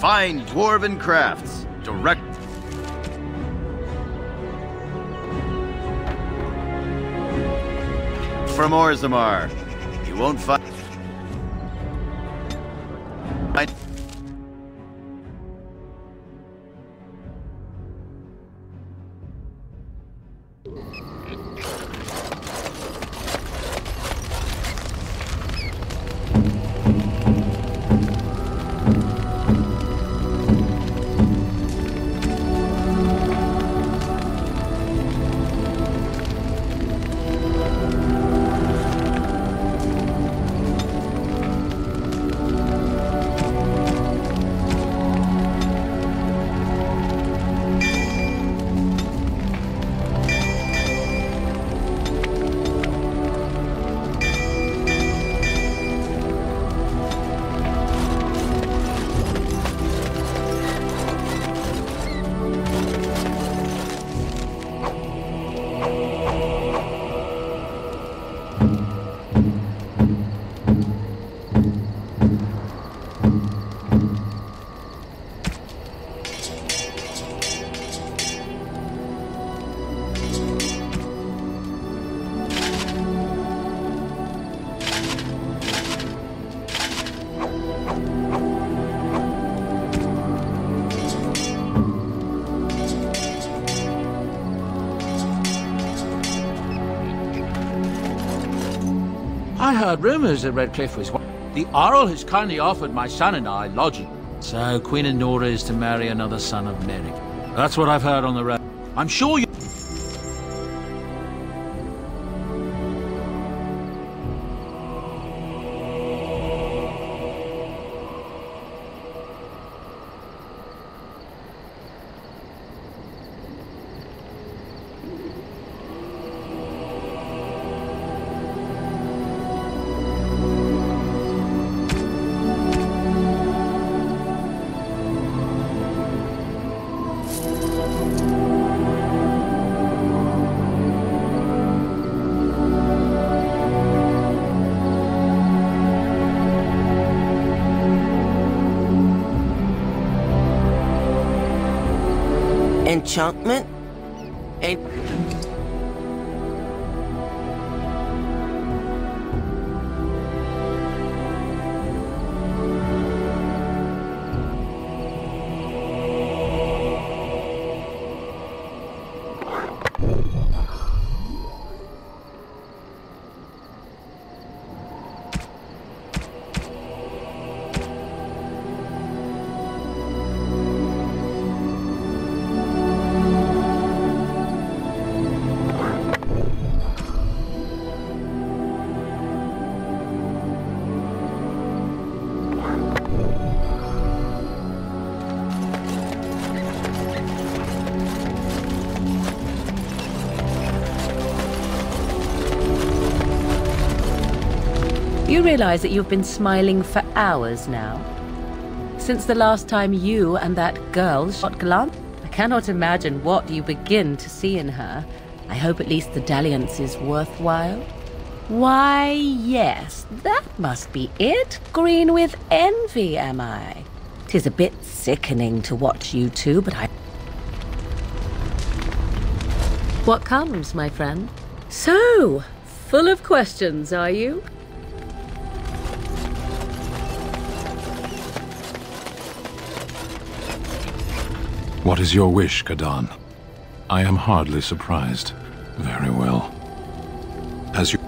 fine dwarven crafts, direct... from Orzammar. You won't find... I heard rumors that Redcliffe was... The Earl has kindly offered my son and I lodging. So Queen Nora is to marry another son of Merrick. That's what I've heard on the road. I'm sure you... Enchantment? You realize that you've been smiling for hours now? Since the last time you and that girl shot glance? I cannot imagine what you begin to see in her. I hope at least the dalliance is worthwhile. Why, yes, that must be it. Green with envy, am I? 'Tis a bit sickening to watch you two, but I... What comes, my friend? So, full of questions, are you? What is your wish, Kadan? I am hardly surprised. Very well. As you...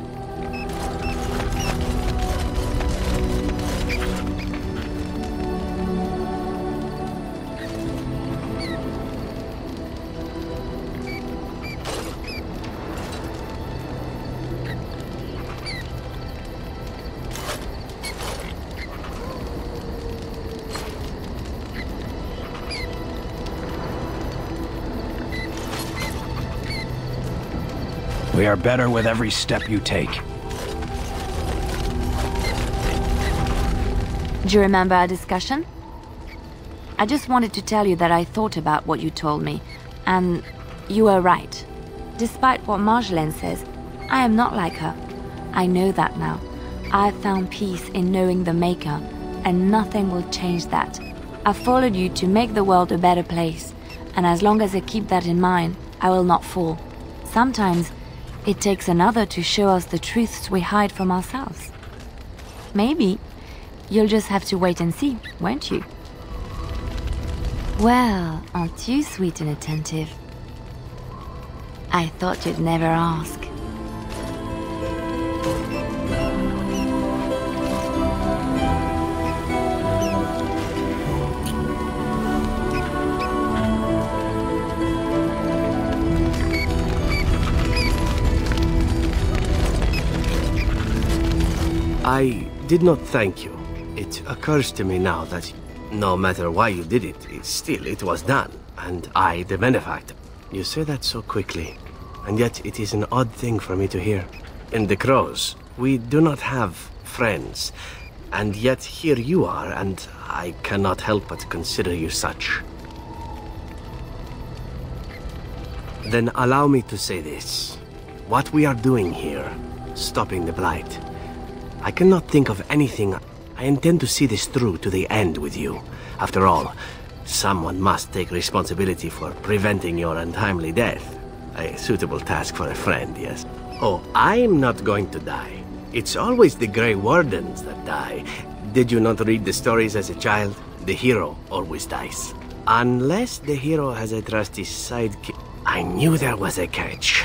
We are better with every step you take. Do you remember our discussion? I just wanted to tell you that I thought about what you told me, and you were right. Despite what Marjolaine says, I am not like her. I know that now. I've found peace in knowing the Maker, and nothing will change that. I followed you to make the world a better place, and as long as I keep that in mind, I will not fall. Sometimes, it takes another to show us the truths we hide from ourselves. Maybe, you'll just have to wait and see, won't you? Well, aren't you sweet and attentive? I thought you'd never ask. I did not thank you. It occurs to me now that no matter why you did it, it was done, and I the benefactor. You say that so quickly, and yet it is an odd thing for me to hear. In the Crows, we do not have friends, and yet here you are, and I cannot help but consider you such. Then allow me to say this. What we are doing here, stopping the Blight, I cannot think of anything. I intend to see this through to the end with you. After all, someone must take responsibility for preventing your untimely death. A suitable task for a friend, yes. Oh, I'm not going to die. It's always the Grey Wardens that die. Did you not read the stories as a child? The hero always dies. Unless the hero has a trusty sidekick. I knew there was a catch.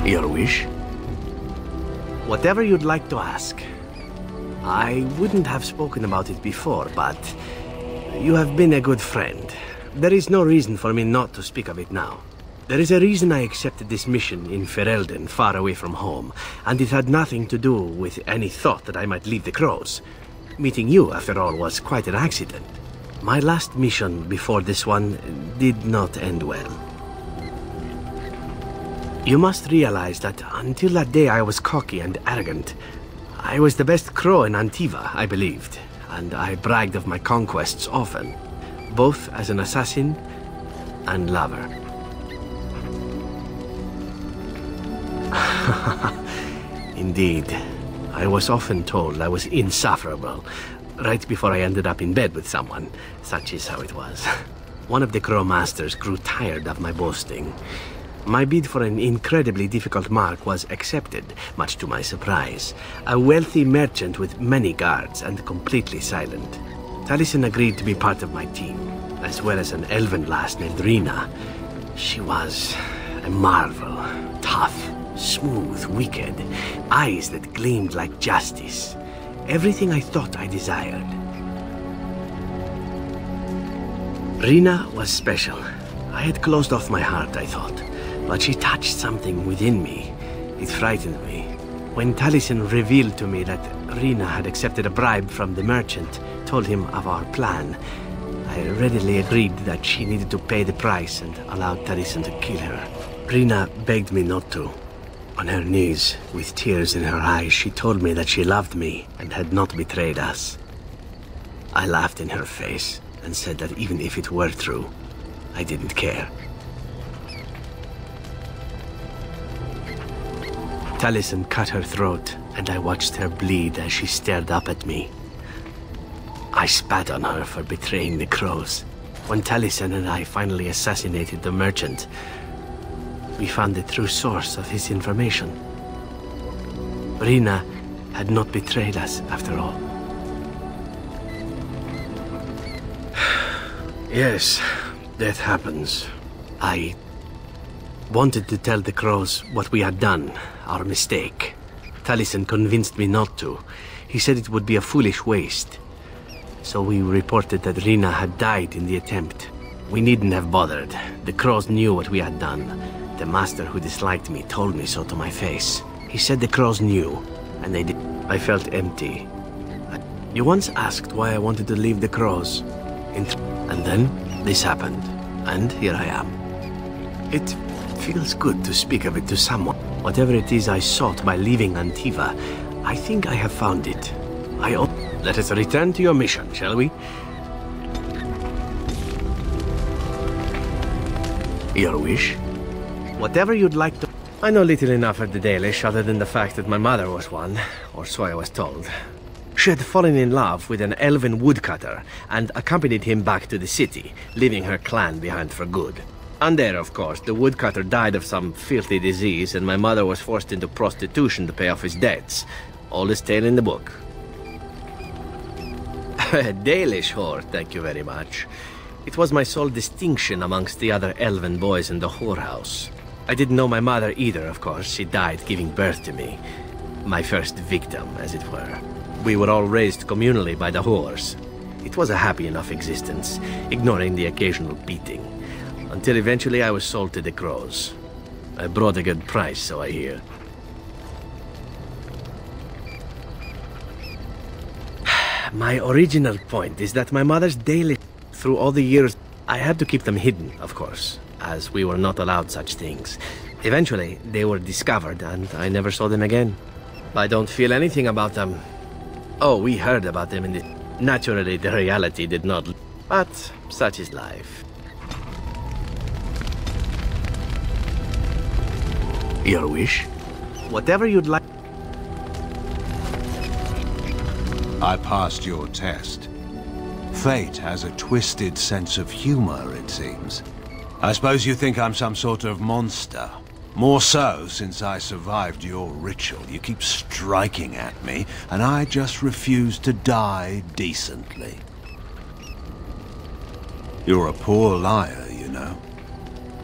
Your wish? Whatever you'd like to ask. I wouldn't have spoken about it before, but you have been a good friend. There is no reason for me not to speak of it now. There is a reason I accepted this mission in Ferelden, far away from home, and it had nothing to do with any thought that I might leave the Crows. Meeting you, after all, was quite an accident. My last mission before this one did not end well. You must realize that until that day I was cocky and arrogant. I was the best crow in Antiva, I believed, and I bragged of my conquests often, both as an assassin and lover. Indeed, I was often told I was insufferable, right before I ended up in bed with someone. Such is how it was. One of the crow masters grew tired of my boasting. My bid for an incredibly difficult mark was accepted, much to my surprise. A wealthy merchant with many guards and completely silent. Taliesin agreed to be part of my team, as well as an elven lass named Rina. She was a marvel. Tough, smooth, wicked. Eyes that gleamed like justice. Everything I thought I desired. Rina was special. I had closed off my heart, I thought. But she touched something within me. It frightened me. When Taliesin revealed to me that Rina had accepted a bribe from the merchant, told him of our plan, I readily agreed that she needed to pay the price and allowed Taliesin to kill her. Rina begged me not to. On her knees, with tears in her eyes, she told me that she loved me and had not betrayed us. I laughed in her face and said that even if it were true, I didn't care. Taliesin cut her throat, and I watched her bleed as she stared up at me. I spat on her for betraying the crows. When Taliesin and I finally assassinated the merchant, we found the true source of his information. Rina had not betrayed us, after all. Yes, death happens. I wanted to tell the crows what we had done, our mistake. Taliesin convinced me not to. He said it would be a foolish waste. So we reported that Rina had died in the attempt. We needn't have bothered. The crows knew what we had done. The master who disliked me told me so to my face. He said the crows knew, and they did. I felt empty. You once asked why I wanted to leave the crows. And then this happened, and here I am. It feels good to speak of it to someone. Whatever it is I sought by leaving Antiva, I think I have found it. Let us return to your mission, shall we? Your wish? Whatever you'd like to... I know little enough of the Dalish other than the fact that my mother was one, or so I was told. She had fallen in love with an elven woodcutter and accompanied him back to the city, leaving her clan behind for good. And there, of course, the woodcutter died of some filthy disease and my mother was forced into prostitution to pay off his debts. Oldest tale in the book. A Dalish whore, thank you very much. It was my sole distinction amongst the other elven boys in the whorehouse. I didn't know my mother either, of course. She died giving birth to me. My first victim, as it were. We were all raised communally by the whores. It was a happy enough existence, ignoring the occasional beating. Until eventually I was sold to the crows. I brought a good price, so I hear. My original point is that my mother's daily... Through all the years, I had to keep them hidden, of course, as we were not allowed such things. Eventually, they were discovered, and I never saw them again. I don't feel anything about them. Oh, we heard about them in the... Naturally, the reality did not... But such is life. Your wish? Whatever you'd like... I passed your test. Fate has a twisted sense of humor, it seems. I suppose you think I'm some sort of monster. More so since I survived your ritual. You keep striking at me, and I just refuse to die decently. You're a poor liar, you know.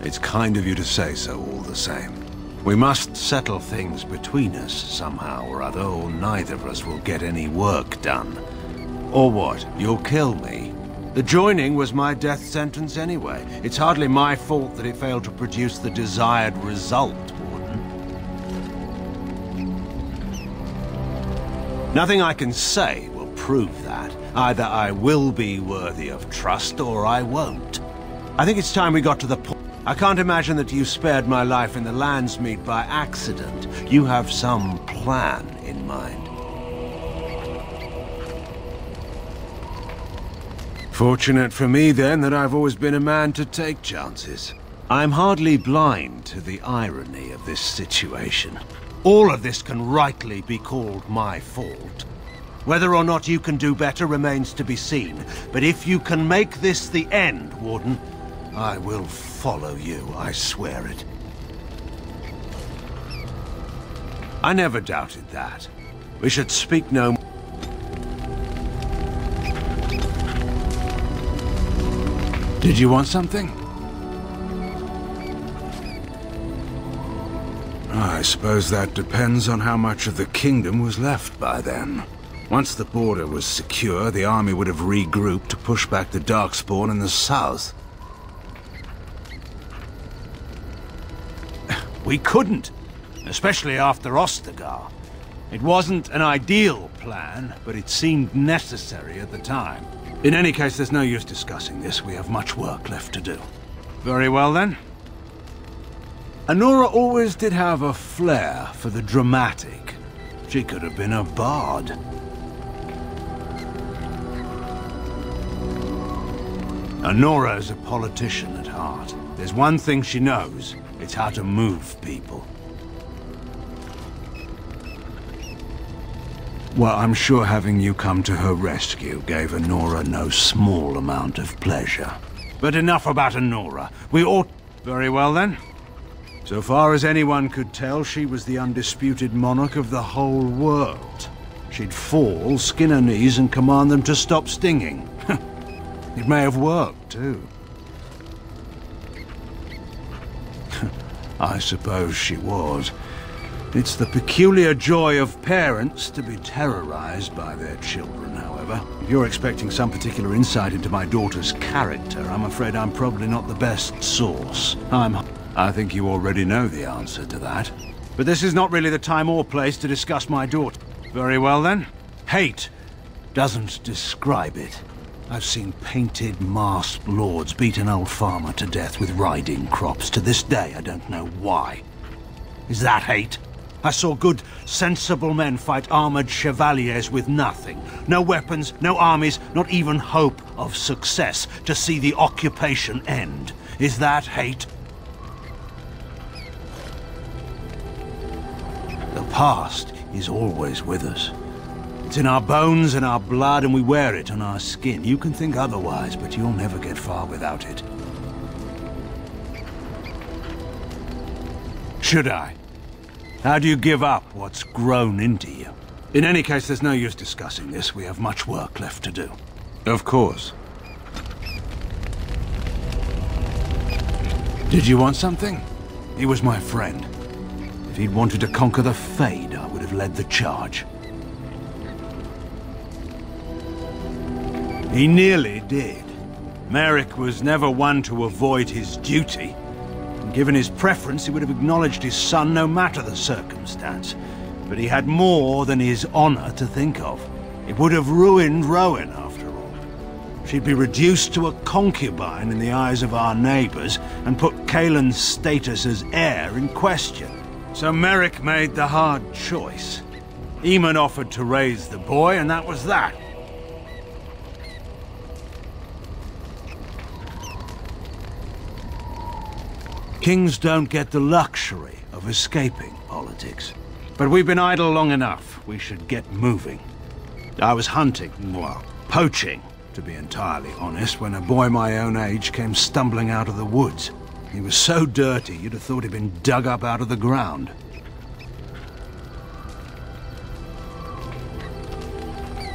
It's kind of you to say so all the same. We must settle things between us somehow or other, or neither of us will get any work done. Or what? You'll kill me? The joining was my death sentence anyway. It's hardly my fault that it failed to produce the desired result, Warden. Nothing I can say will prove that. Either I will be worthy of trust, or I won't. I think it's time we got to the point. I can't imagine that you spared my life in the Landsmeet by accident. You have some plan in mind. Fortunate for me, then, that I've always been a man to take chances. I'm hardly blind to the irony of this situation. All of this can rightly be called my fault. Whether or not you can do better remains to be seen. But if you can make this the end, Warden, I will follow you, I swear it. I never doubted that. We should speak no more. Did you want something? I suppose that depends on how much of the kingdom was left by then. Once the border was secure, the army would have regrouped to push back the Darkspawn in the south. We couldn't, especially after Ostagar. It wasn't an ideal plan, but it seemed necessary at the time. In any case, there's no use discussing this. We have much work left to do. Very well, then. Anora always did have a flair for the dramatic. She could have been a bard. Anora is a politician at heart. heart. There's one thing she knows. It's how to move people. Well, I'm sure having you come to her rescue gave Honora no small amount of pleasure. But enough about Honora. We ought... Very well, then. So far as anyone could tell, she was the undisputed monarch of the whole world. She'd fall, skin her knees, and command them to stop stinging. It may have worked, too. I suppose she was. It's the peculiar joy of parents to be terrorized by their children, however. If you're expecting some particular insight into my daughter's character, I'm afraid I'm probably not the best source. I think you already know the answer to that. But this is not really the time or place to discuss my daughter. Very well, then. Hate doesn't describe it. I've seen painted, masked lords beat an old farmer to death with riding crops. To this day, I don't know why. Is that hate? I saw good, sensible men fight armored chevaliers with nothing. No weapons, no armies, not even hope of success to see the occupation end. Is that hate? The past is always with us. It's in our bones and our blood, and we wear it on our skin. You can think otherwise, but you'll never get far without it. Should I? How do you give up what's grown into you? In any case, there's no use discussing this. We have much work left to do. Of course. Did you want something? He was my friend. If he'd wanted to conquer the Fade, I would have led the charge. He nearly did. Merrick was never one to avoid his duty. Given his preference, he would have acknowledged his son no matter the circumstance. But he had more than his honor to think of. It would have ruined Rowan, after all. She'd be reduced to a concubine in the eyes of our neighbors, and put Kaelin's status as heir in question. So Merrick made the hard choice. Eamon offered to raise the boy, and that was that. Kings don't get the luxury of escaping politics. But we've been idle long enough. We should get moving. I was hunting, well, poaching, to be entirely honest, when a boy my own age came stumbling out of the woods. He was so dirty, you'd have thought he'd been dug up out of the ground.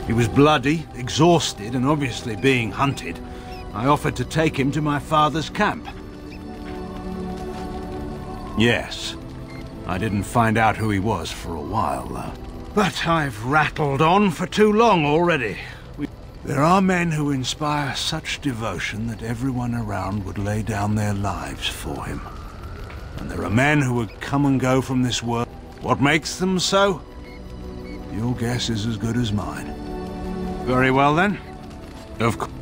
He was bloody, exhausted, and obviously being hunted. I offered to take him to my father's camp. Yes. I didn't find out who he was for a while, though. But I've rattled on for too long already. There are men who inspire such devotion that everyone around would lay down their lives for him. And there are men who would come and go from this world. What makes them so? Your guess is as good as mine. Very well, then. Of course.